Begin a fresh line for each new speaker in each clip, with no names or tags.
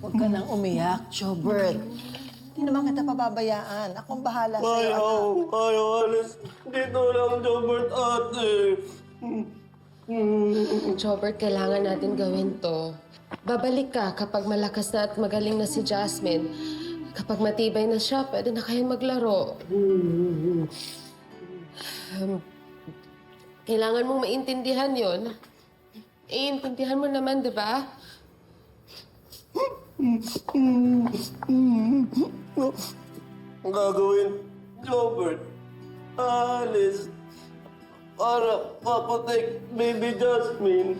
Huwag ka nang umiyak, Jobert. Hindi naman kita pababayaan. Akong bahala sa'yo, anak.
Ayaw, alis. Dito lang, Jobert, ate.
Jobert, kailangan natin gawin to. Babalik ka kapag malakas na at magaling na si Jasmine. Kapag matibay na siya, pwede na kayong maglaro. Kailangan mong maintindihan yon. Iintindihan mo naman, di ba?
Ang gagawin, Jobert, alis. Para papatek baby Jasmine.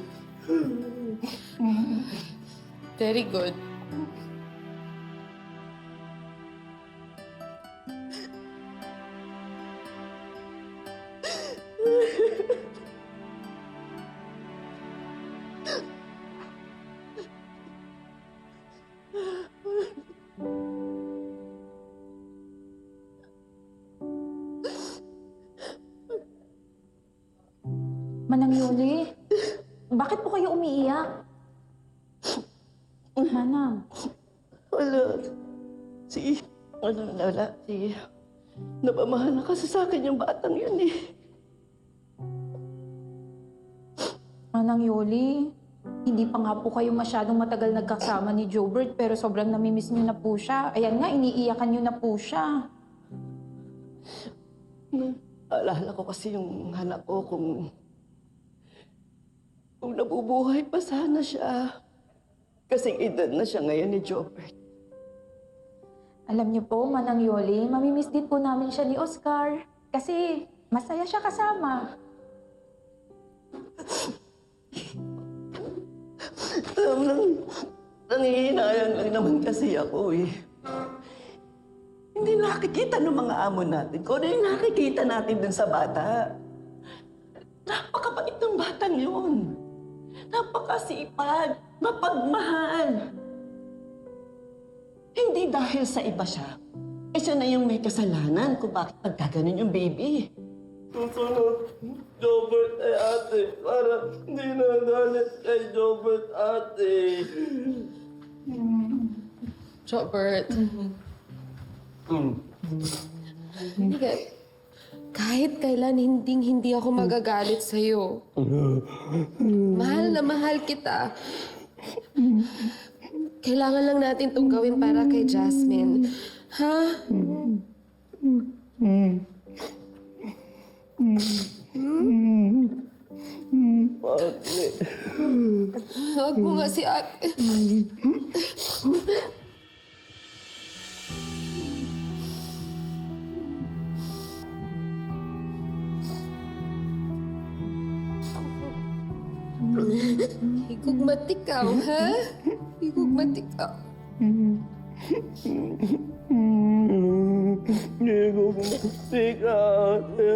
Very good.
Manang Yuli, bakit po kayo umiiyak? Manang.
Wala. Napamahal na kasi sa akin yung batang yun eh.
Manang Yuli, hindi pa nga po kayo masyadong matagal nagkasama ni Jobert pero sobrang namimiss niyo na po siya. Ayan nga, iniiyakan niyo na po siya.
Alala ko kasi yung anak ko kung nabubuhay pa sana siya. Kasing edad na siya ngayon ni Jobert.
Alam niyo po, Manang Yoli, mamimiss din po namin siya ni Oscar. Kasi masaya siya kasama.
Alam lang, nangihinayang lang naman kasi ako eh. Hindi nakikita ng mga amo natin kung ano yung nakikita natin dun sa bata. Napakabait ng batang yun. Napakasipag, mapagmahal. Hindi dahil sa iba siya. Siya na yung may kasalanan kung bakit pagkaganon yung baby. Susunod, Jobert ay ate. Para hindi na galit kay Jobert ate.
Jobert. Hindi ka... Kahit kailan hindi ako magagalit sa'yo. Mahal na mahal kita. Kailangan lang natin itong gawin para kay Jasmine. Ha?
Ate.
Huwag mo nga si ate. Higugmatik ka, ha? Higugmatik ka.
Hindi ko kumatik ate.